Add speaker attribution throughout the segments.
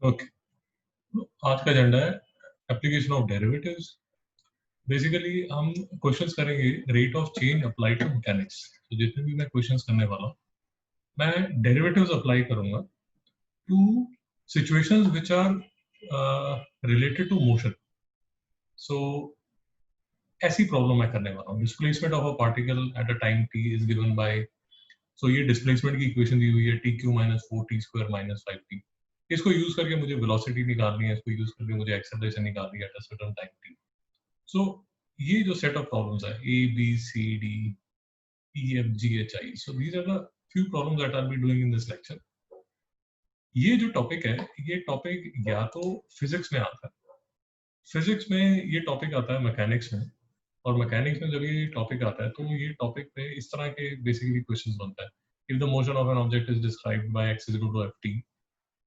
Speaker 1: Okay, तो आज का एजेंडा है एप्लीकेशन ऑफ डेरिवेटिव्स। बेसिकली हम क्वेश्चंस करेंगे rate of change apply to mechanics. तो जितने भी मैं क्वेश्चंस करने वाला हूँ, मैं डेरिवेटिव्स अप्लाई करूंगा to situations which are related to motion. So ऐसी प्रॉब्लम मैं करने वाला हूँ। Displacement of a particle at a time t is given by, so ये डिस्प्लेसमेंट की इक्वेशन दी हुई है T Q minus 4t² minus 5t। इसको यूज करके मुझे वेलोसिटी निकालनी है, इसको यूज करके मुझे एक्सेलरेशन निकालनी है at a certain time t। सो ये जो सेट ऑफ प्रॉब्लम्स है A B C D E F G H I, so these are the few problems that I'll be doing in this lecture. ये जो topic है, ये topic या तो physics में आता है, फिजिक्स में ये टॉपिक आता है मैकेनिक्स में, और मैकेनिक्स में जब ये टॉपिक आता है तो ये टॉपिक पे इस तरह के बेसिकली क्वेश्चंस बनता है। If the motion of an object is described by x is equal to ft,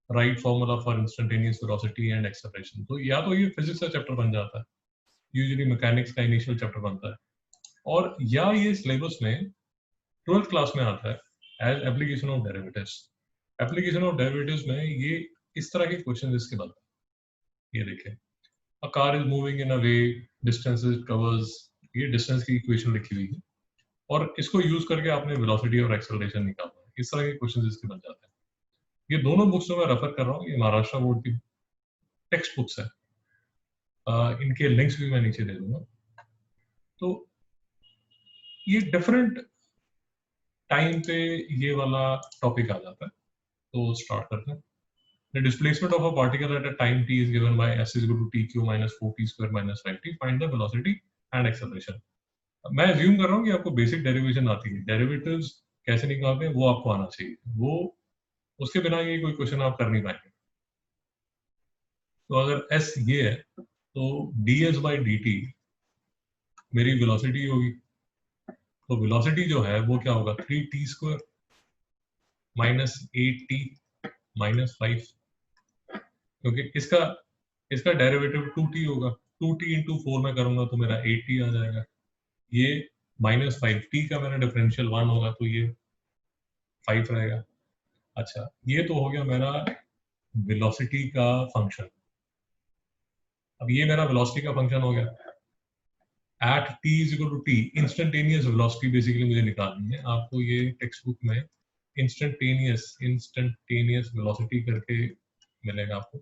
Speaker 1: right formula for instantaneous velocity and acceleration. तो या तो ये फिजिक्स का चैप्टर बन जाता है, यूजुअली मैकेनिक्स का इनिशियल चैप्टर बनता है, और या ये सिलेबस में 12th क्लास में आता है as application of derivatives. Application of derivatives में ये इस तरह के क्वेश्चन इसके बनते हैं। ये देखें, a car is moving in a way, distance it covers, ये डिस्टेंस की इक्वेशन लिखी हुई है, और इसको यूज करके आपने वेलोसिटी और एक्सेलरेशन निकालना है। इस तरह के क्वेश्चन इसके बन जाते हैं। ये दोनों बुक्स जो मैं रेफर कर रहा हूँ, ये महाराष्ट्र बोर्ड की टेक्स्ट बुक्स है। इनके लिंक्स भी मैं नीचे दे दूंगा। तो ये डिफरेंट टाइम पे ये वाला टॉपिक आ जाता है। तो स्टार्ट करते हैं। The displacement of a particle at a time t is given by s is equal to tq minus 4t² minus 5t. Find the velocity and acceleration. मैं assume कर रहा हूँ कि आपको बेसिक डेरिवेशन आती है, डेरिवेटिव्स कैसे निकालते हैं वो आपको आना चाहिए, वो उसके बिना ये कोई क्वेश्चन आप कर नहीं पाएंगे। तो अगर s ये है तो ds by dt मेरी वेलोसिटी होगी। तो वेलोसिटी जो है वो क्या होगा, 3t² माइनस 8t माइनस 5, क्योंकि इसका डेरिवेटिव 2t होगा। 2t इंटू 4 में करूंगा तो मेरा 8t आ जाएगा। ये माइनस 5t का मेरा डिफरेंशियल 1 होगा तो ये 5 रहेगा। अच्छा, ये तो हो गया मेरा वेलोसिटी का फंक्शन। अब ये मेरा वेलोसिटी का फंक्शन हो गया at t is equal to t। Instantaneous velocity basically मुझे निकालनी है। आपको ये टेक्स्ट बुक में इंस्टेंटेनियस वेलोसिटी करके मिलेगा आपको।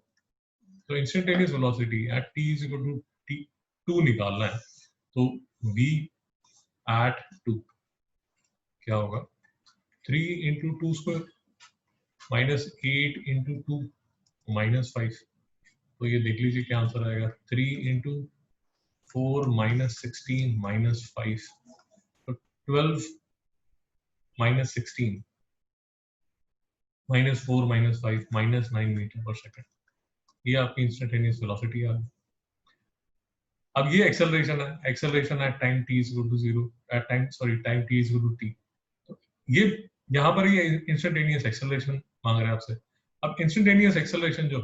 Speaker 1: तो instantaneous velocity at t is equal to t 2 निकालना है, तो v एट 2 क्या होगा, 3 इंटू 2² माइनस 8 इंटू 2 माइनस 5। तो ये देख लीजिए क्या आंसर आएगा, 3 इंटू 4 माइनस 16 माइनस 5, तो 12 minus 16 minus 4 minus 5 minus 9 metre पर सेकंड। ये आपकी इंस्टेंटेनियस वेलोसिटी आ गई। अब ये एक्सेलरेशन है, acceleration at time t is equal to 0, at time time t is equal to t। तो ये यहाँ पर ये इंस्टेंटेनियस एक्सेलरेशन मांग रहे हैं आपसे। अब इंस्टेंटेनियस एक्सेलरेशन जो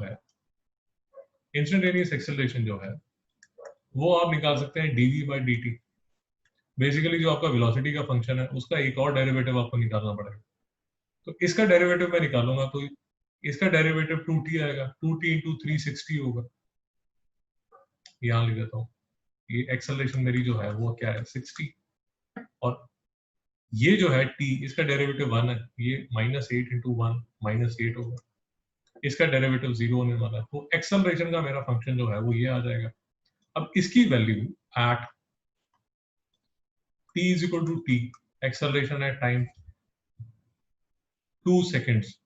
Speaker 1: है वो आप निकाल सकते हैं dv by dt। बेसिकली जो आपका वेलोसिटी का फंक्शन है उसका एक और डेरिवेटिव आपको निकालना पड़ेगा। तो इसका डेरिवेटिव मैं निकालूंगा तो इसका डेरिवेटिव 2t आएगा, 2t इंटू 360 होगा। यहाँ लिख देता हूँ, ये एक्सेलरेशन मेरी जो है वो क्या है, 60, और ये जो है t, इसका डेरिवेटिव 1 है, ये माइनस 8 इंटू 1 माइनस 8 होगा। इसका डेरिवेटिव 0 होने वाला है, तो एक्सेलरेशन का मेरा फंक्शन जो है वो ये आ जाएगा। अब इसकी value at t is equal to t, acceleration at time 2 seconds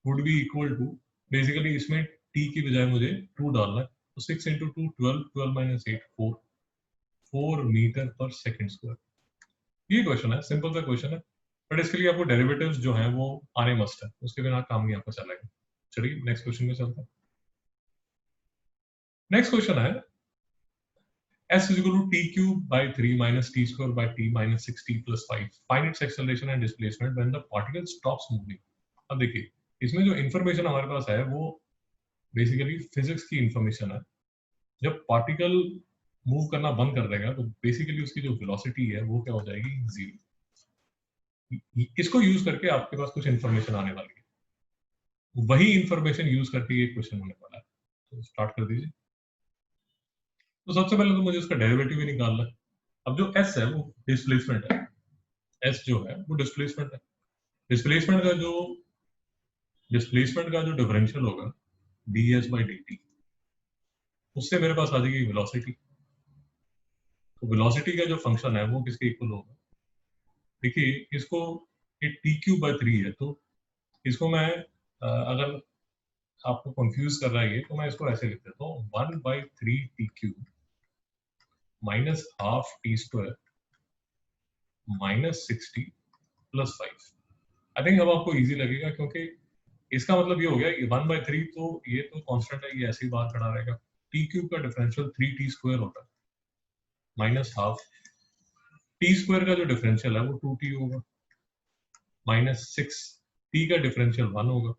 Speaker 1: would be equal to, basically इसमें t की बजाय मुझे 2 डालना है, तो 6 इंटू 2 12, 12 माइनस 8 4 मीटर पर सेकंड स्क्वायर। ये क्वेश्चन है, सिंपल सा क्वेश्चन है, बट इसके लिए आपको डेरिवेटिव्स जो हैं वो आने मस्ट है, उसके बिना काम नहीं आपको चलेगा। चलिए नेक्स्ट क्वेश्चन में चलते हैं। नेक्स्ट क्वेश्चन है s is equal to t cube by 3 minus t square by t minus 6t plus 5. Find its acceleration and displacement when the particle stops moving. अब देखिए, इसमें जो इंफॉर्मेशन हमारे पास है वो बेसिकली फिजिक्स की इंफॉर्मेशन है। जब पार्टिकल मूव करना बंद कर देगा तो बेसिकली उसकी जो वेलोसिटी है वो क्या हो जाएगी, 0। इसको यूज करके आपके पास कुछ इंफॉर्मेशन आने वाली है। वही इंफॉर्मेशन यूज करके ये क्वेश्चन होने वाला है। तो स्टार्ट कर दीजिए। तो सबसे पहले तो मुझे इसका डेरिवेटिव ही निकालना है। अब जो एस है वो डिस्प्लेसमेंट है, एस जो है वो डिस्प्लेसमेंट है। डिस्प्लेसमेंट का जो डिफरेंशियल होगा D S by D T, उससे मेरे पास आ जाएगी वेलोसिटी। तो वेलोसिटी का जो फंक्शन है वो किसके इक्वल होगा? देखिए इसको, ये टी क्यू बाई 3 है, तो इसको मैं अगर आपको कंफ्यूज कर रहा है ये, तो मैं इसको ऐसे लिख देता हूँ 1/3 T Q minus half T square minus 60 plus 5। I think अब आपको इजी लगेगा, क्योंकि इसका मतलब ये हो गया कि 1/3 तो ये तो कांस्टेंट है, ये ऐसे ही बाहर खड़ा रहेगा। टी क्यूब का डिफरेंशियल 3t स्क्वायर होता है माइनस हाफ टी स्क्वायर का जो डिफरेंशियल है वो 2t होगा माइनस 6 टी का डिफरेंशियल 1 होगा।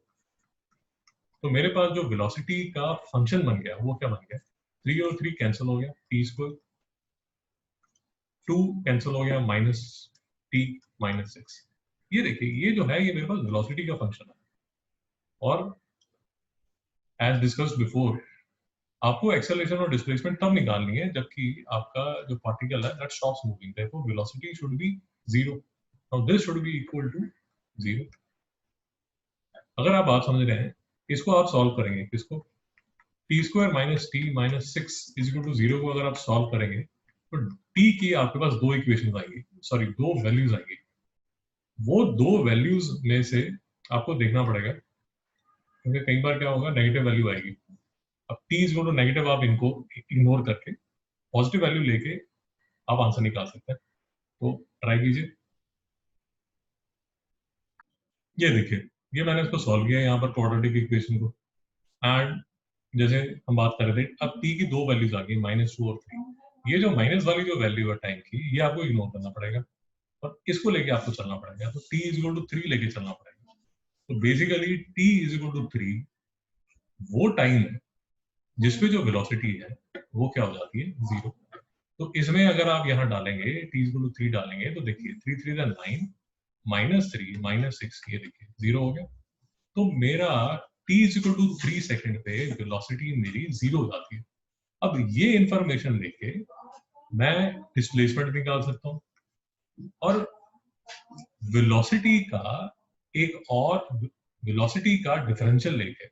Speaker 1: तो मेरे पास जो वेलोसिटी का फंक्शन बन गया वो क्या बन गया? 3 और 3 कैंसिल हो गया, टी स्क्वायर, 2 कैंसिल हो गया, माइनस टी माइनस 6। ये देखिए, ये जो है ये मेरे पास वेलोसिटी का फंक्शन है। और एज डिस्कस्ड बिफोर, आपको एक्सेलरेशन और डिस्प्लेसमेंट तब निकालनी है जबकि आपका जो पार्टिकल है that stops moving, therefore velocity should be 0। Now this should be equal to 0। अगर आप बात समझ रहे हैं, इसको आप सॉल्व करेंगे, किसको? T square minus t minus 6 is equal to 0 को अगर आप सॉल्व करेंगे तो टी की आपके पास दो इक्वेशन आएंगी, सॉरी दो वैल्यूज आएंगी। वो दो वैल्यूज में से आपको देखना पड़ेगा, क्योंकि कई बार क्या होगा, नेगेटिव वैल्यू आएगी। अब t is equal to negative आप इनको इग्नोर करके पॉजिटिव वैल्यू लेके आप आंसर निकाल सकते हैं। तो ट्राई कीजिए। ये देखिए, ये मैंने इसको सॉल्व किया यहाँ पर क्वाड्रेटिक इक्वेशन को। एंड जैसे हम बात कर रहे थे, अब टी की दो वैल्यूज आ गई, -2 और 3। ये जो माइनस वाली जो वैल्यू है टाइम की, ये आपको इग्नोर करना पड़ेगा और इसको लेके आपको चलना पड़ेगा। तो टी इज इक्वल टू 3 लेके चलना पड़ेगा। तो basically t is equal to 3 वो टाइम है जिसपे जो वेलोसिटी है वो क्या हो जाती है? 0। तो इसमें अगर आप यहाँ डालेंगे टी इज इक्वल टू 3 डालेंगे, तो देखिए 3 3 9 माइनस 3 माइनस 6, ये देखिए 0 हो गया। तो मेरा t is equal to 3 second पे वेलोसिटी मेरी 0 हो जाती है। अब ये इंफॉर्मेशन लेके मैं डिस्प्लेसमेंट निकाल सकता हूँ और वेलोसिटी का एक और वेलोसिटी का डिफरेंशियल लेके,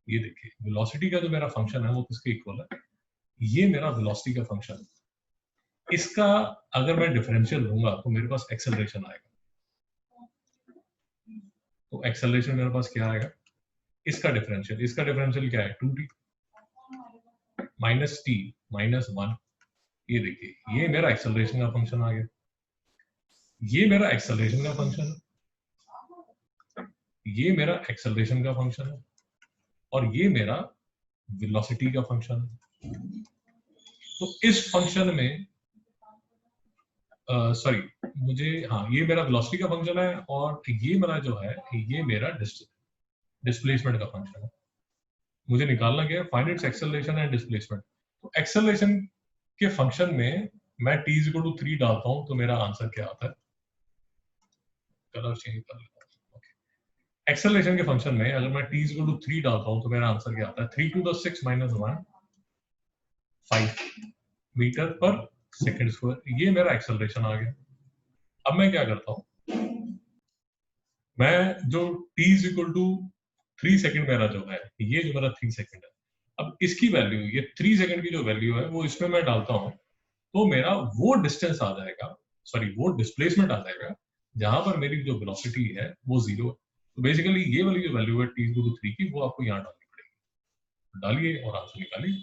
Speaker 1: ये देखिए वेलोसिटी का जो मेरा फंक्शन है वो किसके इक्वल है? ये मेरा वेलोसिटी का फंक्शन है। इसका अगर मैं डिफरेंशियल लूंगा तो मेरे पास एक्सेलरेशन आएगा। तो एक्सेलरेशन मेरे पास क्या आएगा? इसका डिफरेंशियल क्या है? 2t minus t minus 1। ये देखिए, ये मेरा एक्सेलरेशन का फंक्शन आ गया, ये मेरा एक्सेलरेशन का फंक्शन है, ये मेरा एक्सेलरेशन का फंक्शन है और ये मेरा वेलोसिटी का फंक्शन है। तो इस फंक्शन में सॉरी मुझे, हाँ, ये मेरा वेलोसिटी का फंक्शन है और ये मेरा जो है ये मेरा डिस्प्लेसमेंट का फंक्शन है। मुझे निकालना क्या है? Find its acceleration and displacement. तो एक्सेलरेशन के फंक्शन में मैं t इज इक्वल टू 3 डालता हूं तो मेरा आंसर क्या आता है? कलर चेंज कर लेता हूं। एक्सेलरेशन के फंक्शन में अगर मैं t इज इक्वल टू 3 डालता हूं तो मेरा आंसर क्या आता है? 3 to the 6 minus 1 5 मीटर पर सेकंड स्क्वायर। ये मेरा एक्सेलरेशन आ गया। अब मैं क्या करता हूं, मैं जो t is equal to 3 second मेरा जो है, ये जो मेरा 3 सेकंड है, अब इसकी वैल्यू, ये 3 सेकंड की जो वैल्यू है वो इसमें मैं डालता हूं तो मेरा वो डिस्टेंस आ जाएगा, सॉरी वो डिस्प्लेसमेंट आ जाएगा जहां पर मेरी जो वेलोसिटी है वो 0 है। तो बेसिकली ये वाली जो वैल्यू है t इक्वल टू 3 की, वो आपको यहाँ डालनी पड़ेगी। डालिए और आंसर निकालिए।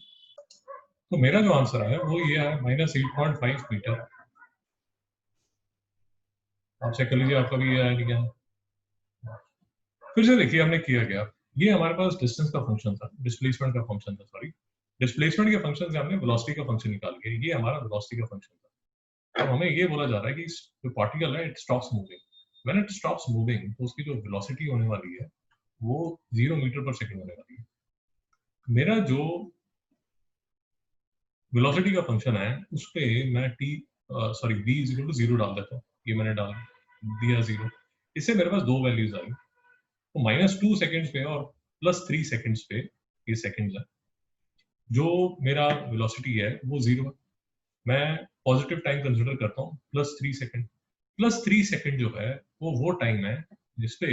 Speaker 1: तो मेरा जो आंसर है वो ये है -8.5 मीटर। आप चेक कर लीजिए आपका भी ये आया कि क्या। फिर से देखिए हमने किया क्या, ये हमारे पास डिस्टेंस का फंक्शन था, डिस्प्लेसमेंट का फंक्शन था, सॉरी डिस्प्लेसमेंट के फंक्शन से हमने वेलोसिटी का फंक्शन निकाल लिया। ये हमारा वेलोसिटी का फंक्शन था। अब हमें ये बोला जा रहा है कि जो पार्टिकल है it stops moving. When it stops moving तो उसकी जो वेलोसिटी होने वाली है वो 0 मीटर पर सेकंड होने वाली है। मेरा जो वेलोसिटी का फंक्शन है उस पे मैं v इज इक्वल टू 0 डाल देता हूँ। ये मैंने डाल दिया 0। इससे मेरे पास दो वैल्यूज आई, तो -2 सेकेंड्स पे और +3 सेकेंड्स पे, ये सेकेंड्स है, जो मेरा वेलोसिटी है वो 0 है। मैं पॉजिटिव टाइम कंसिडर करता हूँ +3 सेकेंड। +3 सेकेंड जो है वो टाइम है जिसपे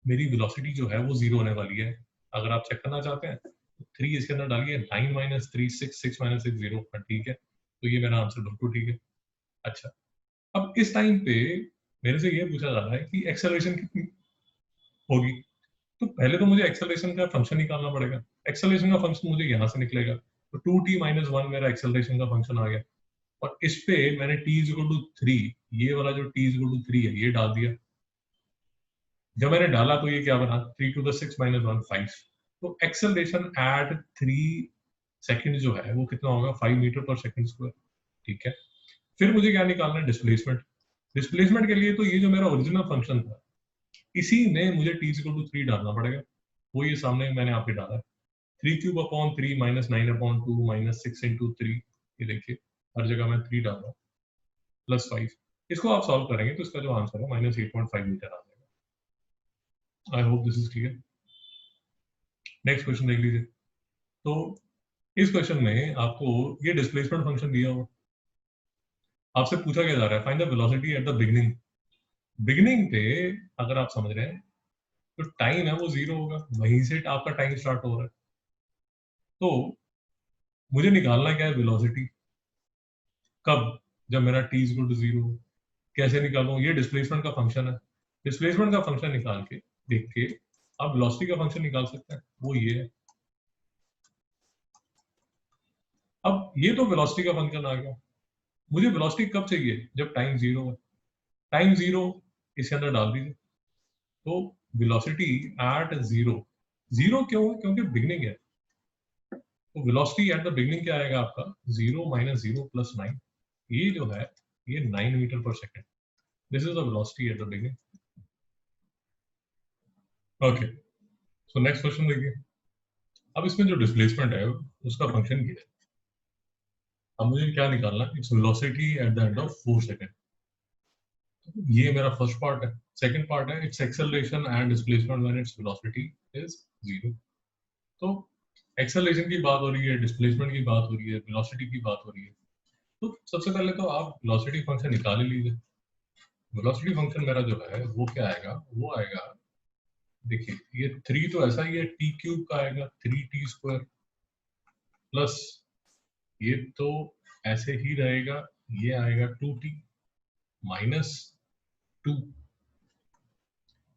Speaker 1: मेरी वेलोसिटी जो है वो 0 होने वाली है। अगर आप चेक करना चाहते हैं तो 3 इसके अंदर डालिए, 9 - 3 6 6 - 6 0, ठीक है। तो ये मेरा आंसर बिल्कुल ठीक है। अच्छा, अब इस टाइम पे मेरे से ये पूछा जा रहा है कि एक्सेलरेशन कितनी होगी। तो पहले तो मुझे एक्सेलरेशन का फंक्शन निकालना पड़ेगा। एक्सेलरेशन का फंक्शन मुझे यहाँ से निकलेगा, तो 2t - 1 मेरा एक्सेलरेशन का फंक्शन आ गया। और इस पे मैंने t = 3, ये वाला जो t = 3 है ये डाल दिया। जब मैंने डाला तो ये क्या बना, 3 × 6 - 1 5। तो एक्सेलरेशन एट 3 सेकंड जो है वो कितना होगा, 5 मीटर/सेकंड²। ठीक है। फिर मुझे क्या निकालना है, डिस्प्लेसमेंट। डिस्प्लेसमेंट के लिए तो ये जो मेरा ओरिजिनल फंक्शन था इसी में मुझे t = 3 डालना पड़ेगा। वो ये सामने मैंने यहाँ पे डाला है, 3³ / 3 - 9/2 - 6 × 3। ये देखिए हर जगह मैं 3 डाल रहा हूँ, +5। इसको आप सॉल्व करेंगे तो इसका जो आंसर है -8.5 मीटर आ जाएगा। I hope this is clear. Next question देख लीजिए। तो इस क्वेश्चन में आपको ये डिस्प्लेसमेंट फंक्शन दिया हुआ, आपसे पूछा क्या जा रहा है, find the velocity at the beginning. Beginning पे अगर आप समझ रहे हैं तो टाइम है वो 0 होगा, वहीं से आपका टाइम स्टार्ट हो रहा है। तो मुझे निकालना क्या है, वेलोसिटी कब, जब मेरा t = 0। कैसे निकालूं, ये डिस्प्लेसमेंट का फंक्शन है। डिस्प्लेसमेंट का फंक्शन निकाल के देख के आप वेलोसिटी का फंक्शन निकाल सकते हैं, वो ये है। अब ये तो वेलोसिटी का फंक्शन आ गया, मुझे वेलोसिटी कब चाहिए, जब टाइम 0 है। टाइम 0 इसके अंदर डाल दीजिए। तो वेलोसिटी एट 0, 0 क्यों है, क्योंकि बिगनिंग है। तो वेलोसिटी एट द बिगनिंग क्या आएगा आपका, 0 - 0 + 9। ये जो है ये 9 metre per second. This is the velocity at the beginning. Okay, so next question देखिए। अब इसमें जो डिस्प्लेसमेंट है उसका फंक्शन ये है। अब मुझे क्या निकालना है, it's velocity at the end of 4 second. ये मेरा फर्स्ट पार्ट है। सेकंड पार्ट है it's acceleration and displacement when its velocity is 0। तो एक्सेलरेशन की बात हो रही है, डिस्प्लेसमेंट की बात हो रही है, वेलोसिटी की बात हो रही है। तो सबसे पहले तो आप वेलोसिटी फंक्शन निकाल ही लीजिए। वेलोसिटी फंक्शन मेरा जो है वो क्या आएगा, वो आएगा, देखिए ये 3 तो ऐसा ही है, t³ का आएगा 3t² प्लस ये तो ऐसे ही रहेगा, ये आएगा 2t - 2।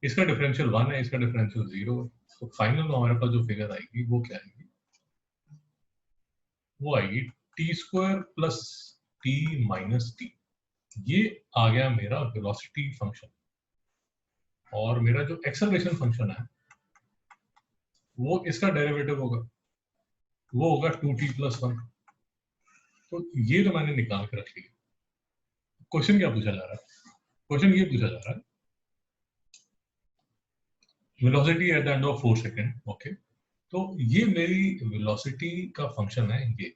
Speaker 1: इसका डिफरेंशियल 1 है, इसका डिफरेंशियल 0 है। तो फाइनल में हमारे पास जो फिगर आएगी वो क्या आएगी, वो आएगी t² प्लस t - t। ये आ गया मेरा वेलोसिटी फंक्शन। और मेरा जो एक्सेलरेशन फंक्शन है वो इसका डेरिवेटिव होगा, वो होगा 2t + 1। तो ये तो मैंने निकाल के रख लिया। क्वेश्चन क्या पूछा जा रहा है, क्वेश्चन ये पूछा जा रहा है velocity at the end of 4 second. Okay, तो ये मेरी वेलोसिटी का फंक्शन है ये।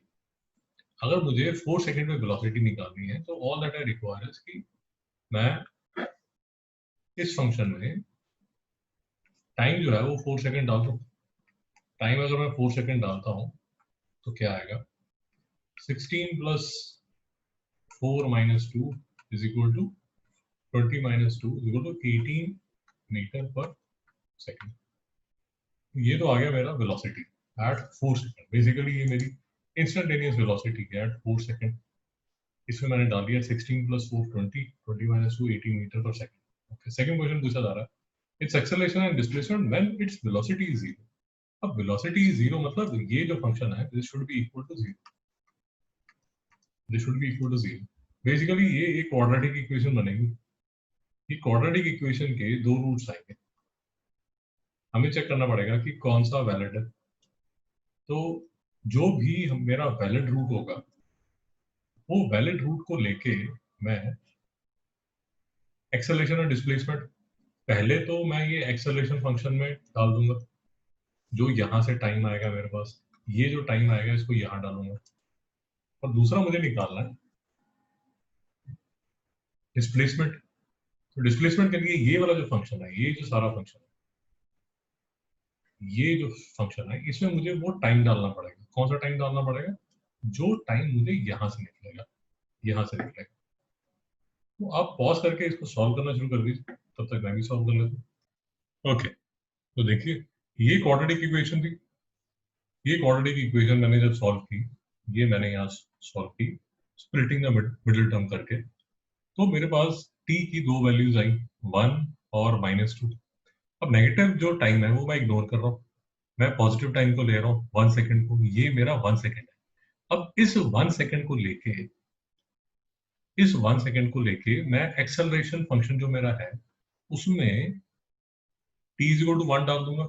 Speaker 1: अगर मुझे 4 सेकंड में वेलोसिटी निकालनी है तो all that I require is कि मैं इस फंक्शन में टाइम जो है वो 4 सेकंड डाल दूं। टाइम अगर मैं 4 सेकंड डालता हूं तो क्या आएगा, 16 + 4 - 2 is equal to 20 - 2 is equal to 18 metre per second. ये तो आ गया मेरा वेलोसिटी एट 4 सेकंड। बेसिकली ये मेरी इंस्टेंटेनियस वेलोसिटी है एट 4 सेकंड। इसमें मैंने डाल दिया 16 + 4 20, 20 - 2 18 मीटर/सेकंड। ओके, सेकंड क्वेश्चन पूछा जा रहा है it's acceleration and displacement when its velocity is 0। अब वेलोसिटी इज 0 मतलब ये जो फंक्शन है this should be equal to 0, this should be equal to 0। Basically ये एक क्वाड्रेटिक इक्वेशन बनेगी। ये क्वाड्रेटिक इक्वेशन के दो रूट्स आएंगे, हमें चेक करना पड़ेगा कि कौन सा वैलिड है। तो जो भी मेरा वैलिड रूट होगा वो वैलिड रूट को लेके मैं एक्सेलरेशन और डिस्प्लेसमेंट, पहले तो मैं ये एक्सेलरेशन फंक्शन में डाल दूंगा, जो यहाँ से टाइम आएगा मेरे पास, ये जो टाइम आएगा इसको यहाँ डालूंगा। और दूसरा मुझे निकालना है डिस्प्लेसमेंट। तो डिस्प्लेसमेंट के लिए ये वाला जो फंक्शन है, ये जो सारा फंक्शन है ये जो फंक्शन है इसमें मुझे वो टाइम डालना पड़ेगा। कौन सा टाइम डालना पड़ेगा? जो टाइम मुझे यहां से निकलेगा, यहां से निकलेगा। तो आप पॉज करके इसको सॉल्व करना शुरू कर दीजिए, तब तक मैं भी सॉल्व कर लेता हूँ। ओके, तो देखिए ये क्वाड्रेटिक इक्वेशन थी। ये क्वाड्रेटिक इक्वेशन मैंने जब सॉल्व की, ये मैंने यहाँ सॉल्व की स्प्लिटिंग द मिडिल टर्म करके, तो मेरे पास t की दो वैल्यूज आई, 1 और -2। अब नेगेटिव जो टाइम है वो मैं इग्नोर कर रहा हूँ, मैं पॉजिटिव टाइम को ले रहा हूँ, 1 सेकेंड को। ये मेरा 1 सेकेंड है। अब इस 1 सेकेंड को लेके, इस 1 सेकेंड को लेके मैं एक्सेलरेशन फंक्शन जो मेरा है उसमें t इज इक्वल टू 1 डाल दूंगा,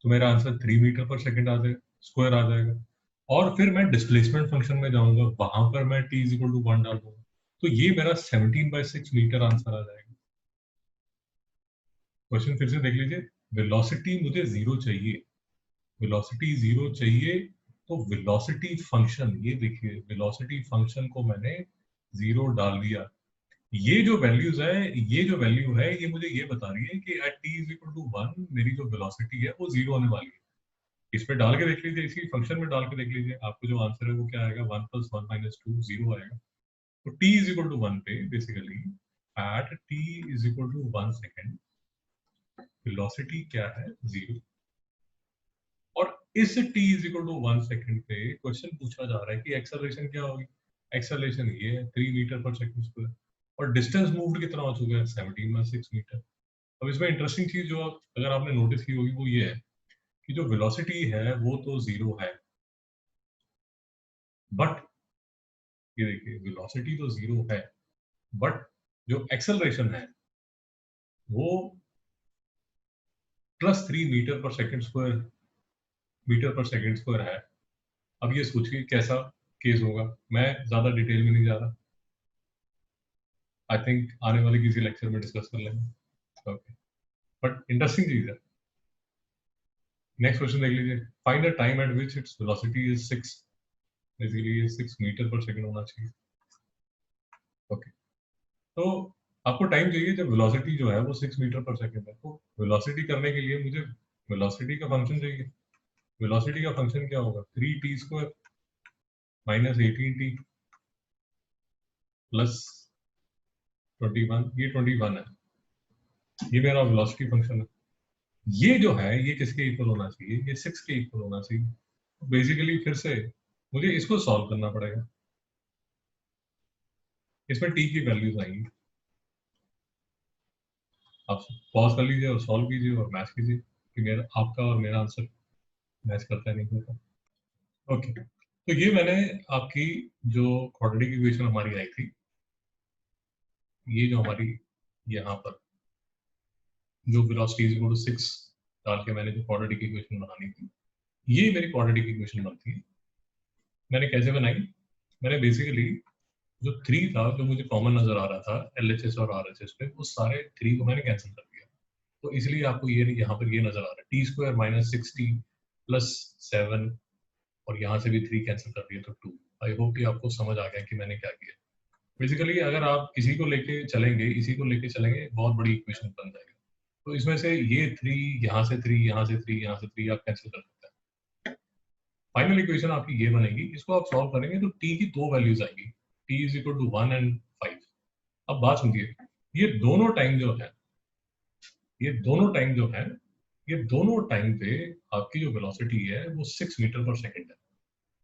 Speaker 1: तो मेरा आंसर 3 मीटर पर सेकेंड आ जाएगा, स्क्वायर आ जाएगा। और फिर मैं डिस्प्लेसमेंट फंक्शन में जाऊंगा, वहां पर मैं t इज इक्वल टू 1 डाल दूंगा, तो ये मेरा 17/6 मीटर आंसर आ जाएगा। क्वेश्चन फिर से देख लीजिए। वेलोसिटी मुझे जीरो चाहिए, वेलोसिटी जीरो चाहिए, तो वेलोसिटी फंक्शन, ये देखिए वेलोसिटी फंक्शन को मैंने जीरो डाल दिया। ये जो वैल्यूज है, ये जो वैल्यू है, ये मुझे ये बता रही है कि at t is equal to 1 मेरी जो वेलोसिटी है वो जीरो होने वाली है। इस पे डाल के देख लीजिए, इसी फंक्शन में डाल के देख लीजिए, आपको जो आंसर है वो क्या आएगा, 1 + 1 - 2 0 आएगा। तो t इज इक्वल टू 1 पे basically at t is equal to 1 second velocity क्या है, जीरो। और इस t is equal to 1 second पे क्वेश्चन पूछा जा रहा है कि एक्सेलरेशन क्या होगी। एक्सेलरेशन ये है 3 मीटर पर सेकेंड स्क्वायर, और डिस्टेंस मूव्ड कितना हो चुका है, 17/6 मीटर। अब इसमें इंटरेस्टिंग चीज जो अगर आपने नोटिस की होगी वो ये है कि जो वेलोसिटी है वो तो जीरो है, बट ये देखिए वेलोसिटी तो जीरो है, बट जो एक्सेलरेशन है वो +3 मीटर पर सेकेंड स्क्वायर है। अब ये सोचिए कैसा केस होगा। मैं ज्यादा डिटेल में नहीं जा रहा, आई थिंक आने वाले किसी लेक्चर में डिस्कस कर लेंगे। ओके, बट इंटरेस्टिंग चीज है। नेक्स्ट क्वेश्चन देख लीजिए। Find the time eight which its velocity is 6। Basically ये 6 मीटर पर सेकेंड होना चाहिए। ओके, तो आपको टाइम चाहिए जब वेलोसिटी जो है वो 6 मीटर पर सेकेंड है। तो वेलोसिटी करने के लिए मुझे वेलोसिटी का फंक्शन चाहिए। वेलोसिटी का फंक्शन क्या होगा, 3t² - 18t + 21। ये 21 है, ये मेरा वेलोसिटी फंक्शन है। ये जो है ये किसके इक्वल होना चाहिए, ये 6 के इक्वल होना चाहिए। बेसिकली फिर से मुझे इसको सॉल्व करना पड़ेगा। इसमें t की वैल्यूज आएंगी, आप पॉज कर लीजिए और सॉल्व कीजिए और मैच कीजिए कि मेरा, आपका और मेरा आंसर मैच करता है नहीं करता। ओके, तो ये मैंने आपकी जो क्वाड्रेटिक इक्वेशन हमारी आई थी, ये जो हमारी यहाँ पर जो वेलोसिटी इज इक्वल टू 6 डाल के मैंने जो क्वाड्रेटिक इक्वेशन बनानी थी, ये मेरी क्वाड्रेटिक इक्वेशन बनती है। मैंने कैसे बनाई, मैंने बेसिकली जो 3 था जो मुझे कॉमन नजर आ रहा था LHS और RHS पे, वो सारे 3 को मैंने कैंसिल कर दिया। तो इसलिए आपको ये यहाँ पर ये नजर आ रहा है t² - 6t + 7, और यहाँ से भी 3 कैंसिल कर दिया तो 2। आई होप कि आपको समझ आ गया कि मैंने क्या किया। बेसिकली अगर आप इसी को लेके चलेंगे, इसी को लेके चलेंगे, बहुत बड़ी इक्वेशन बन जाएगी। तो इसमें से ये 3, यहाँ से 3, यहाँ से 3, यहाँ से 3 आप कैंसिल कर सकते हैं। फाइनल इक्वेशन आपकी ये बनेगी। इसको आप सॉल्व करेंगे तो t की दो वैल्यूज आएंगी, t इज इक्वल टू 1 और 5। अब बात सुनिए, ये दोनों टाइम जो है, ये दोनों टाइम जो है, ये दोनों टाइम पे आपकी जो वेलोसिटी है वो 6 मीटर पर सेकेंड है।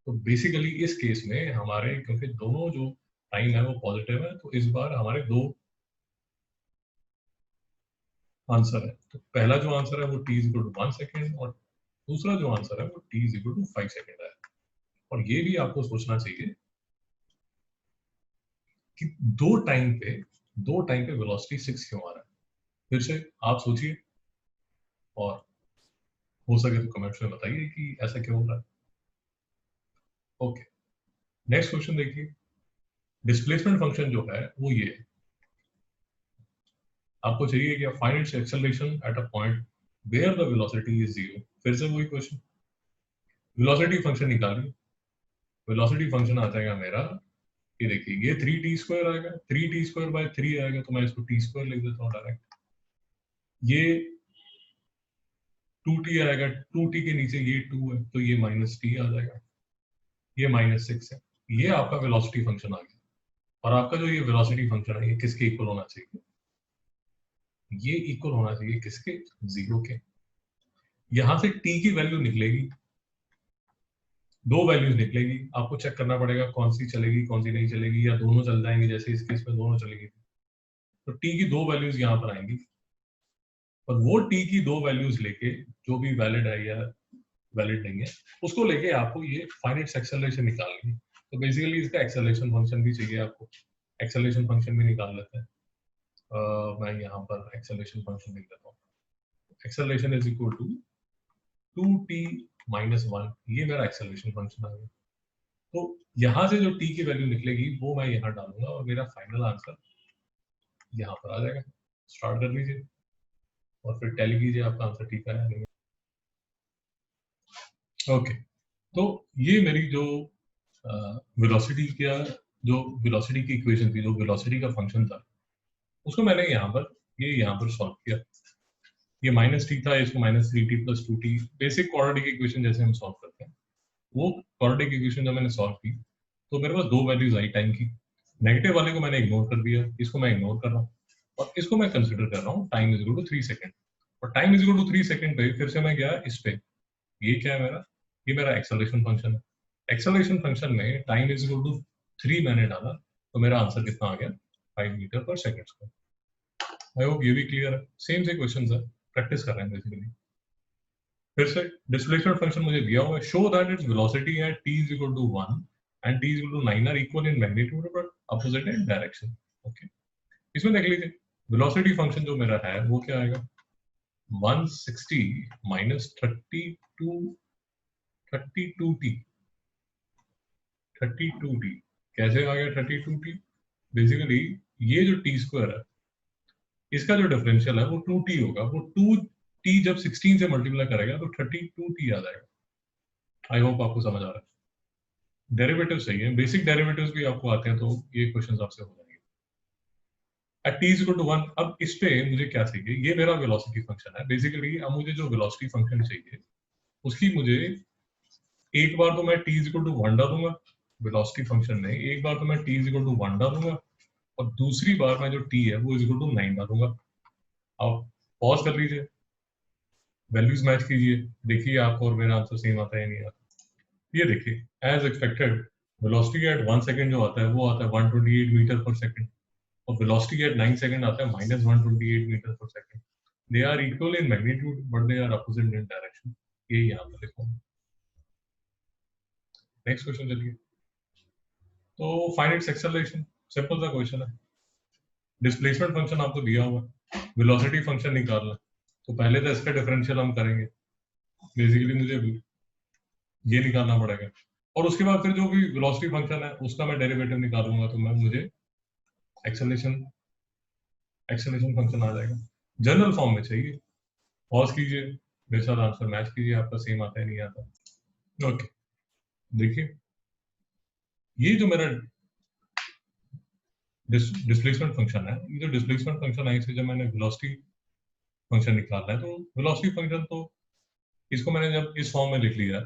Speaker 1: तो बेसिकली इस केस में हमारे, क्योंकि दोनों जो टाइम है वो पॉजिटिव है, तो इस बार हमारे दो आंसर है। तो पहला जो आंसर है वो t is equal to 1 second, और दूसरा जो आंसर है वो t is equal to 5 second है। और ये भी आपको सोचना चाहिए कि दो टाइम पे वेलोसिटी 6 क्यों आ रहा है। फिर से आप सोचिए और हो सके तो कमेंट्स में बताइए कि ऐसा क्यों हो रहा है। ओके, नेक्स्ट क्वेश्चन देखिए। डिस्प्लेसमेंट फंक्शन जो है वो ये है। आपको चाहिए कि find its acceleration at a point where the velocity is 0। फिर से वही क्वेश्चन, वेलोसिटी फंक्शन निकालिए। वेलोसिटी फंक्शन आ जाएगा मेरा, ये देखिए, ये 3t² आएगा, 3t² / 3 आएगा, तो मैं इसको t² लिख देता हूँ डायरेक्ट। ये 2t आएगा, 2t के नीचे ये 2 है तो ये -t आ जाएगा, ये -6 है। ये आपका वेलोसिटी फंक्शन आ गया। और आपका जो ये वेलोसिटी फंक्शन है ये किसके इक्वल होना चाहिए? ये इक्वल होना चाहिए किसके? 0 के। यहां से t की वैल्यू निकलेगी, दो वैल्यूज निकलेगी, आपको चेक करना पड़ेगा कौन सी चलेगी कौन सी नहीं चलेगी, या दोनों चल जाएंगी, जैसे इस केस में दोनों चलेगी। तो t की दो वैल्यूज यहाँ पर आएंगी और वो t की दो वैल्यूज लेके, जो भी वैलिड है या वैलिड नहीं है, उसको लेके आपको ये फाइनाइट एक्सेलरेशन निकालनी है। तो बेसिकली इसका एक्सेलरेशन फंक्शन भी चाहिए आपको, एक्सेलरेशन फंक्शन भी निकाल लेते हैं। मैं यहाँ पर एक्सेलरेशन फंक्शन लिख देता हूँ। Acceleration is equal to 2t - 1, ये मेरा एक्सेलरेशन फंक्शन आ गया। तो यहाँ से जो t की वैल्यू निकलेगी वो मैं यहाँ डालूंगा और मेरा फाइनल आंसर यहाँ पर आ जाएगा। स्टार्ट कर लीजिए और फिर टैली कीजिए आपका आंसर ठीक है या नहीं। ओके, तो ये मेरी जो वेलोसिटी का जो वेलोसिटी की इक्वेशन थी, जो वेलोसिटी का फंक्शन था, उसको मैंने यहाँ पर सॉल्व किया। ये -t था, इसको -3t + 2t, basic quadratic equation जैसे हम सॉल्व करते हैं, वो क्वाड्रेटिक इक्वेशन जब मैंने सॉल्व की तो मेरे पास दो वैल्यूज आई टाइम की। नेगेटिव वाले को मैंने इग्नोर कर दिया, इसको मैं इग्नोर कर रहा हूँ और इसको मैं कंसिडर कर रहा हूँ टाइम = 3 सेकंड। और टाइम = 3 सेकंड पे फिर से मैं गया इस पे, ये क्या है मेरा? ये मेरा एक्सेलरेशन फंक्शन है। एक्सेलरेशन फंक्शन में टाइम = 3 मैंने डाला तो मेरा आंसर कितना आ गया? 5 मीटर/सेकंड। आई होप ये भी क्लियर है। सेम से क्वेश्चंस है, प्रैक्टिस कर रहे हैं बेसिकली। फिर से डिस्प्लेसमेंट फंक्शन मुझे दिया हुआ है, show that its velocity at t = 1 and t = 9 are equal in magnitude but opposite in direction. Okay, इसमें देख लीजिए वेलोसिटी फंक्शन जो मेरा है वो क्या आएगा? 160 - 32t। कैसे आ गया 32t? बेसिकली ये जो t² है इसका जो डिफरेंशियल है वो 2t होगा। वो 2t जब 16 से मल्टीप्लाई करेगा तो 32t आ जाएगा। आई होप आपको समझ आ रहा है। डेरिवेटिव सही है, बेसिक डेरिवेटिव्स भी आपको आते हैं तो ये क्वेश्चंस आपसे हो जाएंगे। एट t = 1, अब इस पे मुझे क्या चाहिए? ये मेरा वेलोसिटी फंक्शन है। बेसिकली अब मुझे जो वेलोसिटी फंक्शन चाहिए उसकी मुझे एक बार तो मैं t = 1 डालूंगा वेलोसिटी फंक्शन में, एक बार तो मैं t = 1 डालूंगा और दूसरी बार मैं जो t है वो = 9 डालूंगा। आप पॉज कर लीजिए, वैल्यूज मैच कीजिए, देखिए आपको और मेरा आंसर सेम आता है या नहीं आता। ये देखिए, as expected velocity at 1 second जो आता है वो आता है 128 मीटर/सेकंड और वेलोसिटी एट 9 सेकंड आता है -128 metre per second. They are equal in magnitude but they are opposite in direction. ये यहाँ पर लिखा हूँ। नेक्स्ट क्वेश्चन चलिए। तो फाइनाइट एक्सेलरेशन, सिंपल सा क्वेश्चन है। डिस्प्लेसमेंट फंक्शन आपको दिया हुआ है, वेलोसिटी फंक्शन निकालना है, तो पहले तो इसका डिफरेंशियल हम करेंगे। बेसिकली मुझे ये निकालना पड़ेगा और उसके बाद फिर जो भी वेलोसिटी फंक्शन है उसका मैं डेरिवेटिव निकालूंगा तो मुझे एक्सेलरेशन फंक्शन आ जाएगा। जनरल फॉर्म में चाहिए। पॉज कीजिए, मेरे साथ आंसर मैच कीजिए, आपका सेम आता है नहीं आता। ओके, देखिए ये जो मेरा डिस्प्लेसमेंट फंक्शन है, ये जो डिस्प्लेसमेंट फंक्शन है इसे जब मैंने वेलोसिटी फंक्शन निकालना है तो वेलोसिटी फंक्शन तो इसको मैंने जब इस फॉर्म में लिख लिया,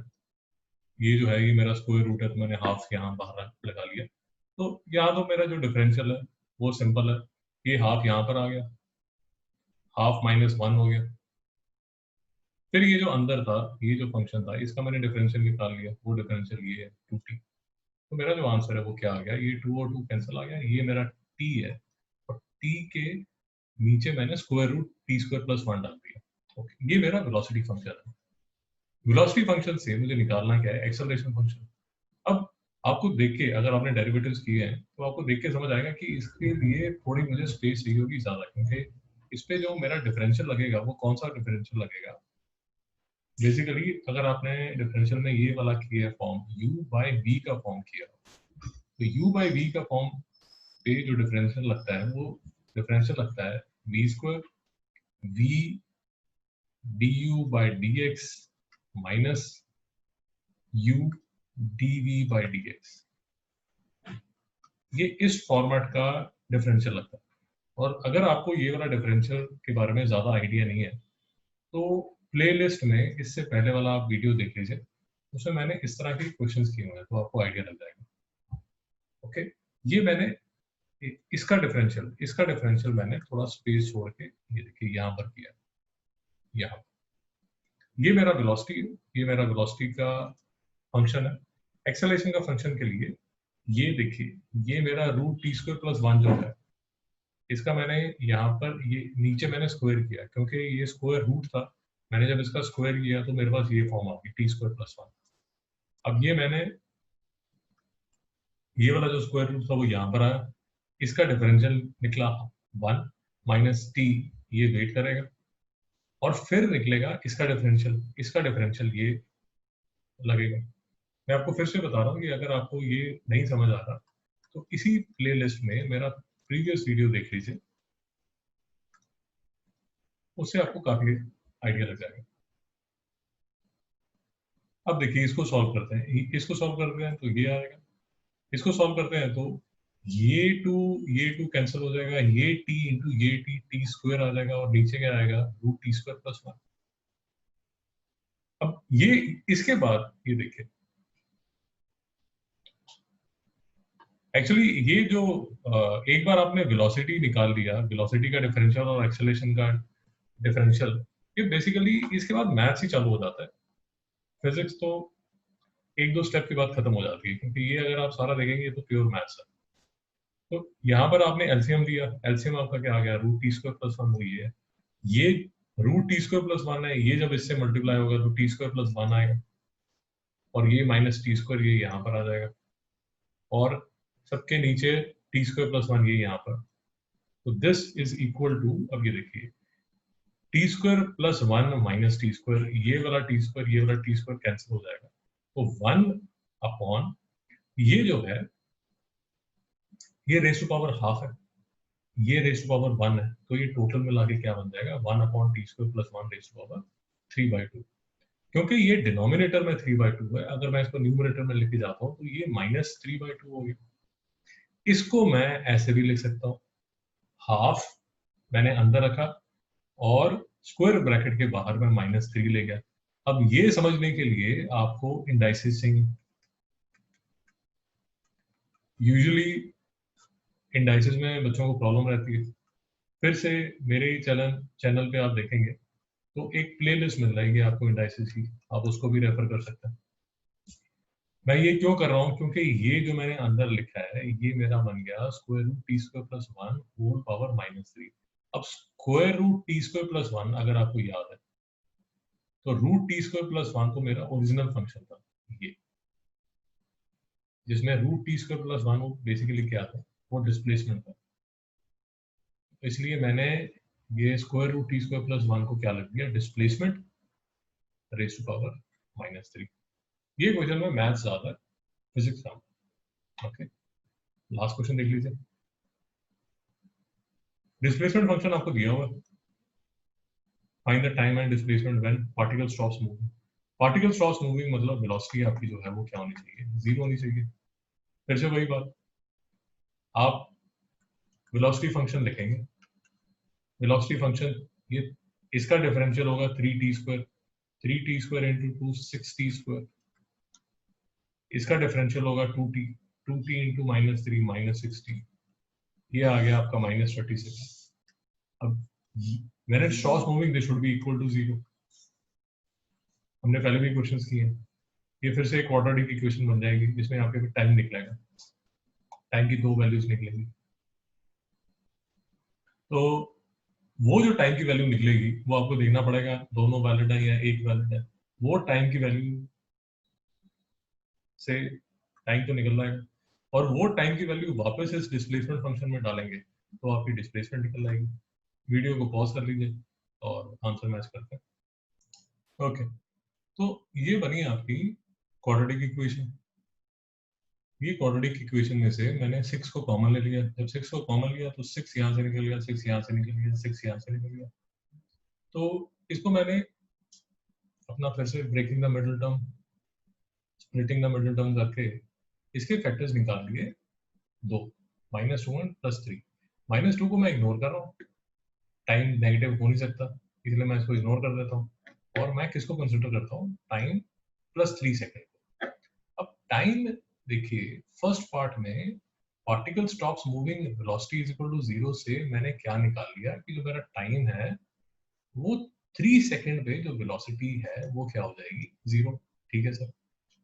Speaker 1: ये जो है ये मेरा स्क्वायर रूट है तो मैंने हाफ यहाँ बाहर लगा लिया। तो यहाँ तो मेरा जो डिफरेंशियल है वो सिंपल है, ये हाफ यहाँ पर आ गया, हाफ -1 हो गया। फिर ये जो अंदर था, ये जो फंक्शन था इसका मैंने डिफरेंशियल निकाल लिया, वो डिफरेंशियल ये है 2t। तो मेरा जो आंसर है वो क्या आ गया? ये 2 और 2 कैंसिल आ गया, ये मेरा t है और t के नीचे मैंने स्क्वायर रूट t² + 1 डाल दिया। ओके, ये मेरा वेलोसिटी फंक्शन है। वेलोसिटी फंक्शन से मुझे निकालना क्या है? Acceleration function. अब आपको देख के, अगर आपने डेरिवेटिव्स किए हैं तो आपको देख के समझ आएगा कि इसके लिए थोड़ी मुझे स्पेस चाहिए होगी ज्यादा, क्योंकि इस पे जो मेरा डिफरेंशियल लगेगा वो कौन सा डिफरेंशियल लगेगा? बेसिकली अगर आपने डिफरेंशियल में ये वाला किया फॉर्म u/v का फॉर्म किया तो u/v का फॉर्म पे जो डिफरेंशियल लगता है वो डिफरेंशियल लगता है v² v du/dx minus u dv/dx। ये इस फॉर्मेट का डिफरेंशियल लगता है। और अगर आपको ये वाला डिफरेंशियल के बारे में ज्यादा आइडिया नहीं है तो प्लेलिस्ट में इससे पहले वाला आप वीडियो देख लीजिए, उसमें मैंने इस तरह के क्वेश्चंस किए हुए हैं, तो आपको आइडिया लग जाएगा। ओके, ये मैंने इसका डिफरेंशियल मैंने थोड़ा स्पेस छोड़ के ये देखिए यहाँ पर किया, यहाँ ये मेरा वेलोसिटी है, ये मेरा वेलोसिटी का फंक्शन है। एक्सेलरेशन का फंक्शन के लिए ये देखिए, ये मेरा रूट टी स्क्वायर प्लस 1 जो है, इसका मैंने यहाँ पर ये नीचे मैंने स्क्वायर किया, क्योंकि ये स्क्वायर रूट था। मैंने जब इसका स्क्वायर किया तो मेरे पास ये फॉर्म आ गई टी स्क्वायर प्लस 1। अब ये मैंने ये वाला जो स्क्वायर रूट था वो यहाँ पर आया, इसका डिफरेंशियल निकला 1 माइनस टी, ये वेट करेगा, और फिर निकलेगा इसका डिफरेंशियल ये लगेगा। मैं आपको फिर से बता रहा हूँ कि अगर आपको ये नहीं समझ आ रहा तो इसी प्लेलिस्ट में मेरा प्रीवियस वीडियो देख लीजिए, उससे आपको काफी आइडिया लग जाएगा। अब देखिए इसको सॉल्व करते हैं, इसको सॉल्व करते हैं तो ये आएगा, इसको सॉल्व करते हैं तो ये टू कैंसिल हो जाएगा, ये टी इंटू ये टी स्क्वायर आ जाएगा, और नीचे क्या आएगा रूट टी स्क्वायर प्लस 1। अब ये इसके बाद ये देखिए, एक्चुअली ये जो एक बार आपने वेलोसिटी निकाल लिया, वेलोसिटी का डिफरेंशियल और एक्सेलरेशन का डिफरेंशियल, ये बेसिकली इसके बाद मैथ्स ही चालू हो जाता है। फिजिक्स तो एक दो स्टेप के बाद खत्म हो जाती है, क्योंकि ये अगर आप सारा देखेंगे तो प्योर मैथ्स है। तो यहाँ पर आपने एलसीएम दिया, एलसीएम आपका क्या आ गया, रूट टी स्क्वायर प्लस 1 हुई है, ये रूट टी स्क्वायर प्लस 1 है, ये जब इससे मल्टीप्लाई होगा तो टी स्क्वायर प्लस 1 आएगा, और ये माइनस टी स्क्वायर ये यहाँ पर आ जाएगा, और सबके नीचे टी स्क्वायर प्लस 1 ये यहाँ पर। तो दिस इज इक्वल टू, अब ये देखिए, T square plus 1 minus T square, ये वाला टी स्क्वायर ये वाला टी स्क्वायर कैंसिल हो जाएगा, तो 1 अपॉन ये जो है ये रेस टू पावर हाफ है, ये रेस टू पावर 1 है, तो ये टोटल मिला के क्या बन जाएगा 1 upon t square plus 1 raise to power 3/2। क्योंकि ये डिनोमिनेटर में 3/2 है, अगर मैं इसको न्यूमरेटर में लेके जाता हूँ तो ये माइनस 3/2 हो गया। इसको मैं ऐसे भी लिख सकता हूँ, हाफ मैंने अंदर रखा और स्क्वायर ब्रैकेट के बाहर में -3 ले गया। अब ये समझने के लिए आपको इंडाइसिसिंग, यूजुअली इंडाइसिस में बच्चों को प्रॉब्लम रहती है। फिर से मेरे चैनल पे आप देखेंगे तो एक प्लेलिस्ट मिल जाएगी आपको इंडाइसिस की, आप उसको भी रेफर कर सकते हैं। मैं ये क्यों कर रहा हूँ, क्योंकि ये जो मैंने अंदर लिखा है ये मेरा बन गया square root t square plus 1 whole power -3। अब square root t square plus 1 अगर आपको याद है तो रूट टी स्क्वायर प्लस 1 तो मेरा ओरिजिनल फंक्शन था, ये जिसमें रूट टी स्क्वायर प्लस 1 वो बेसिकली क्या था, वो डिस्प्लेसमेंट था। इसलिए मैंने ये square root t square plus 1 को क्या लग दिया, डिस्प्लेसमेंट रेज टू पावर -3। ये क्वेश्चन में मैथ्स ज्यादा है, फिजिक्स कम। ओके, लास्ट क्वेश्चन देख लीजिए। डिस्प्लेसमेंट फंक्शन आपको दिया हुआ है, find the time and displacement when particle stops moving. Particle stops moving मतलब वेलोसिटी आपकी जो है वो क्या होनी चाहिए, 0 होनी चाहिए। फिर से वही बात, आप वेलोसिटी फंक्शन लिखेंगे, वेलोसिटी फंक्शन ये इसका डिफरेंशियल होगा 3t square, 3t square into 2 6t square, इसका डिफरेंशियल होगा 2t इंटू -3 -6t, ये आ गया आपका -36। अब when it stops moving they should be equal to 0, हमने पहले भी क्वेश्चंस किए हैं। ये फिर से एक क्वाड्रेटिक इक्वेशन बन जाएगी जिसमें यहाँ पे टाइम निकलेगा, टाइम की 2 वैल्यूज निकलेंगी। तो वो जो टाइम की वैल्यू निकलेगी वो आपको देखना पड़ेगा दोनों वैलिड है या एक वैलिड है। वो टाइम की वैल्यू से टाइम तो निकल रहा है, और वो टाइम की वैल्यू वापस इस डिस्प्लेसमेंट फंक्शन में डालेंगे तो आपकी डिस्प्लेसमेंट निकल आएगी। वीडियो को पॉज कर लीजिए और आंसर मैच करते हैं। ओके, तो ये बनी आपकी क्वाड्रेटिक इक्वेशन। ये क्वाड्रेटिक इक्वेशन में से मैंने 6 को कॉमन ले लिया, जब 6 को कॉमन लिया तो 6 यहाँ से निकल गया, 6 यहाँ से निकल गया, 6 यहाँ से निकल गया। तो इसको मैंने अपना फिर से breaking the middle term, splitting the middle term करके इसके फैक्टर्स निकाल लिए, 2 -2 और +3। -2 को मैं इग्नोर कर रहा हूँ, टाइम नेगेटिव हो नहीं सकता इसलिए मैं इसको इग्नोर कर देता हूँ। और मैं किसको कंसिडर करता हूँ, टाइम प्लस 3 सेकेंड। अब टाइम देखिए, फर्स्ट पार्ट में particle stops moving velocity is equal to 0 से मैंने क्या निकाल लिया कि जो मेरा टाइम है वो 3 सेकेंड पे जो वेलोसिटी है वो क्या हो जाएगी, 0। ठीक है सर,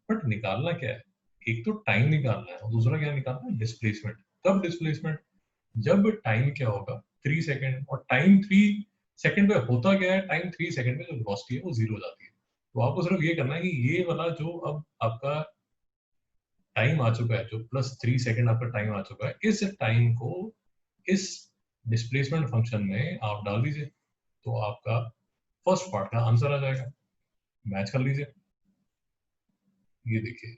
Speaker 1: बट निकालना क्या है, एक तो टाइम निकालना है और दूसरा क्या निकालना है, डिस्प्लेसमेंट। कब डिस्प्लेसमेंट, जब टाइम क्या होगा 3 सेकेंड, और टाइम 3 सेकेंड पे होता क्या है, टाइम 3 सेकेंड पे जो वेलोसिटी है वो 0 हो जाती है। तो आपको सिर्फ ये करना है कि ये वाला जो अब आपका टाइम आ चुका है, जो प्लस 3 सेकेंड आपका टाइम आ चुका है, इस टाइम को इस डिस्प्लेसमेंट फंक्शन में आप डाल दीजिए, तो आपका फर्स्ट पार्ट का आंसर आ जाएगा। मैच कर लीजिए, ये देखिए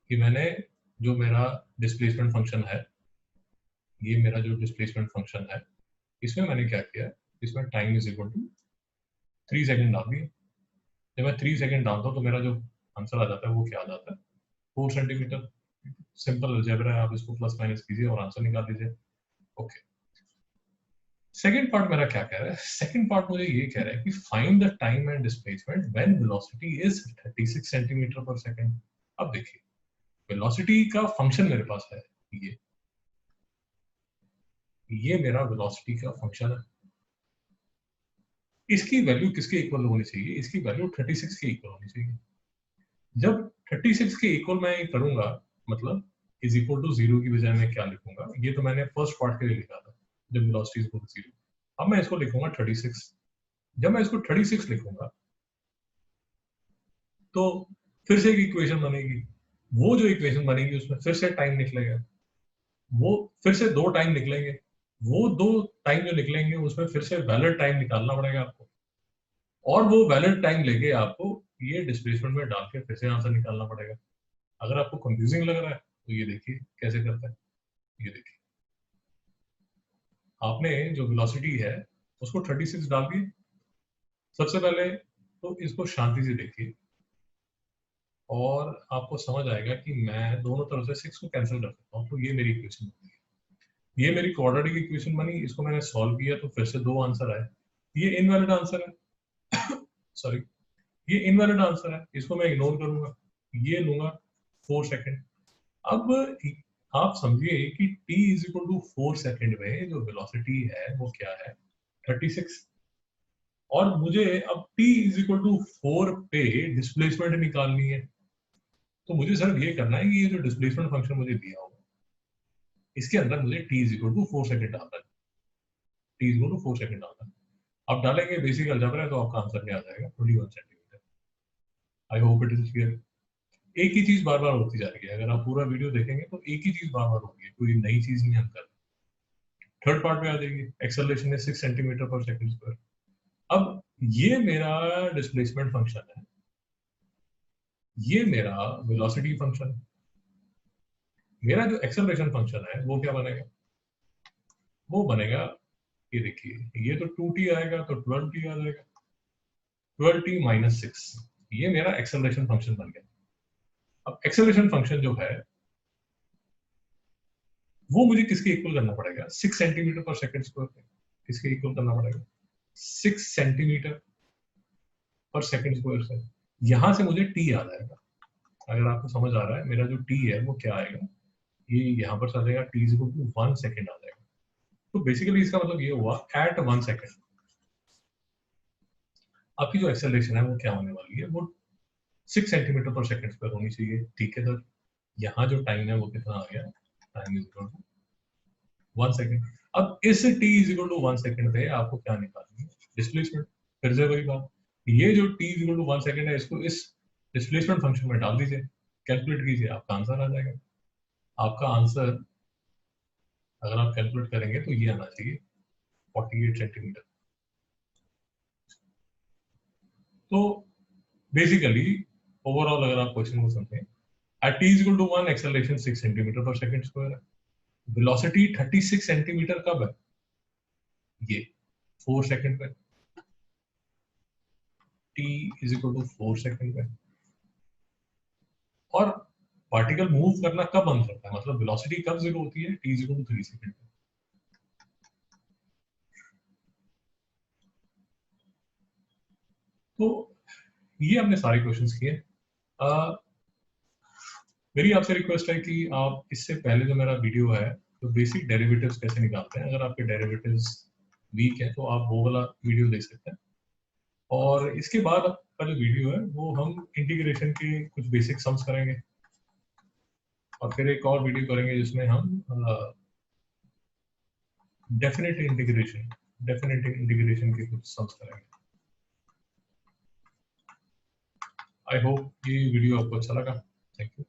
Speaker 1: कि मैंने जो मेरा डिस्प्लेसमेंट फंक्शन है, ये मेरा जो डिस्प्लेसमेंट फंक्शन है, इसमें मैंने क्या किया, इसमें time is equal to 3 second डाल दिए। जब मैं 3 सेकेंड डालता हूँ तो मेरा जो आंसर आ जाता है वो क्या आ जाता है, 4 सेंटीमीटर। सिंपल अलजेब्रा है, आप इसको प्लस माइनस कीजिए और आंसर निकाल दीजिए। ओके, सेकेंड पार्ट मेरा क्या कह रहा है, सेकेंड पार्ट मुझे ये कह रहा है कि find the time and displacement when velocity is 36 centimetre पर सेकेंड। अब देखिए, वेलोसिटी का फंक्शन मेरे पास है, ये ये मेरा वेलोसिटी का फंक्शन है। इसकी वैल्यू किसके इक्वल होनी चाहिए, इसकी वैल्यू 36 के इक्वल होनी चाहिए। जब 36 के इक्वल मैं करूंगा, मतलब इज इक्वल टू 0 की बजाय मैं क्या लिखूंगा, ये तो मैंने फर्स्ट पार्ट के लिए लिखा था, जब वेलोसिटी इज इक्वल टू 0। अब मैं इसको लिखूंगा 36। जब मैं इसको 36 लिखूंगा तो फिर से एक इक्वेशन बनेगी, वो जो इक्वेशन बनेगी उसमें फिर से टाइम निकलेगा, वो फिर से दो टाइम निकलेंगे, वो दो टाइम जो निकलेंगे उसमें फिर से वैलिड टाइम निकालना पड़ेगा आपको, और वो वैलिड टाइम लेके आपको ये डिस्प्लेसमेंट में डाल के फिर से आंसर निकालना पड़ेगा। अगर आपको कंफ्यूजिंग लग रहा है तो ये देखिए कैसे करता है। ये देखिए, आपने जो वेलोसिटी है उसको 36 डाल दिए। सबसे पहले तो इसको शांति से देखिए और आपको समझ आएगा कि मैं दोनों तरफ से 6 को कैंसिल कर सकता हूँ, तो ये मेरी इक्वेशन होती है। ये मेरी क्वाड्रेटिक इक्वेशन बनी, इसको मैंने सॉल्व किया तो फिर से दो आंसर आए। ये इनवैलिड आंसर है सॉरी, ये इनवैलिड आंसर है, इसको मैं इग्नोर करूंगा, ये लूंगा 4 सेकेंड। अब आप समझिए कि t is equal to 4 second में जो वेलोसिटी है वो क्या है, 36। और मुझे अब t इज इक्वल टू 4 पे डिस्प्लेसमेंट निकालनी है, तो मुझे सिर्फ ये करना है कि ये जो डिस्प्लेसमेंट फंक्शन मुझे दिया होगा इसके अंदर मुझे t is equal to 4 second डालना है, t is equal to 4 second डालना है। आप डालेंगे बेसिक अलजेब्रा है तो आपका आंसर क्या आ जाएगा, 21 centimetre. I hope it is clear. एक ही चीज बार बार होती जा रही है, अगर आप पूरा वीडियो देखेंगे तो एक ही चीज बार बार होगी, कोई नई चीज नहीं हम कर रहे। थर्ड पार्ट में आ जाएगी, एक्सेलरेशन है 6 सेंटीमीटर पर सेकंड स्क्वायर। अब ये मेरा डिस्प्लेसमेंट फंक्शन है, ये मेरा वेलोसिटी फंक्शन है। मेरा जो एक्सेलरेशन फंक्शन है वो क्या बनेगा, वो बनेगा, ये देखिए, ये तो 2t आएगा तो 12t आ जाएगा, 12t माइनस 6। ये मेरा एक्सेलरेशन फंक्शन बन गया। अब एक्सेलरेशन फंक्शन जो है वो मुझे किसके इक्वल करना पड़ेगा, 6 सेंटीमीटर पर सेकंड स्क्वायर पे किसके इक्वल करना पड़ेगा, 6 सेंटीमीटर पर सेकंड स्क्वायर से। यहां से मुझे टी आ जाएगा। अगर आपको समझ आ रहा है, मेरा जो टी है वो क्या आएगा, ये यहाँ पर चलेगा, T is equal to 1 second आ जाएगा। तो बेसिकली इसका मतलब ये हुआ एट 1 सेकेंड आपकी जो एक्सेलरेशन है वो क्या होने वाली है, वो 6 सेंटीमीटर पर सेकंड स्क्वायर होनी चाहिए। ठीक है सर, यहाँ जो टाइम है वो कितना आ गया, time is equal to 1 second. अब इस t is equal to 1 second पे आपको क्या निकालनी है, डिस्प्लेसमेंट। फिर से वही बात, ये जो t is equal to 1 second है इसको इस डिस्प्लेसमेंट फंक्शन में डाल दीजिए, कैलकुलेट कीजिए, आपका आंसर आ जाएगा। आपका आंसर अगर आप कैलकुलेट करेंगे तो ये आना चाहिए 48 सेंटीमीटर। तो बेसिकली ओवरऑल अगर आप क्वेश्चन को समझें, at t is equal to 1 acceleration 6 centimetre पर सेकंड स्क्वायर है, वेलोसिटी 36 सेंटीमीटर कब है, ये 4 सेकंड पे, t is equal to 4 second पे। और पार्टिकल मूव करना कब बंद करता है, मतलब वेलोसिटी कब जीरो होती है, t is equal to 3 second पे। तो ये हमने सारे क्वेश्चंस किए। मेरी आपसे रिक्वेस्ट है कि आप इससे पहले जो मेरा वीडियो है तो बेसिक डेरिवेटिव्स कैसे निकालते हैं, अगर आपके डेरिवेटिव्स वीक है तो आप वो वाला वीडियो देख सकते हैं। और इसके बाद का जो वीडियो है वो हम इंटीग्रेशन के कुछ बेसिक सम्स करेंगे, और फिर एक और वीडियो करेंगे जिसमें हम डेफिनेट इंटीग्रेशन के कुछ सम्स करेंगे। आई होप ये वीडियो आपको अच्छा लगा। Thank you.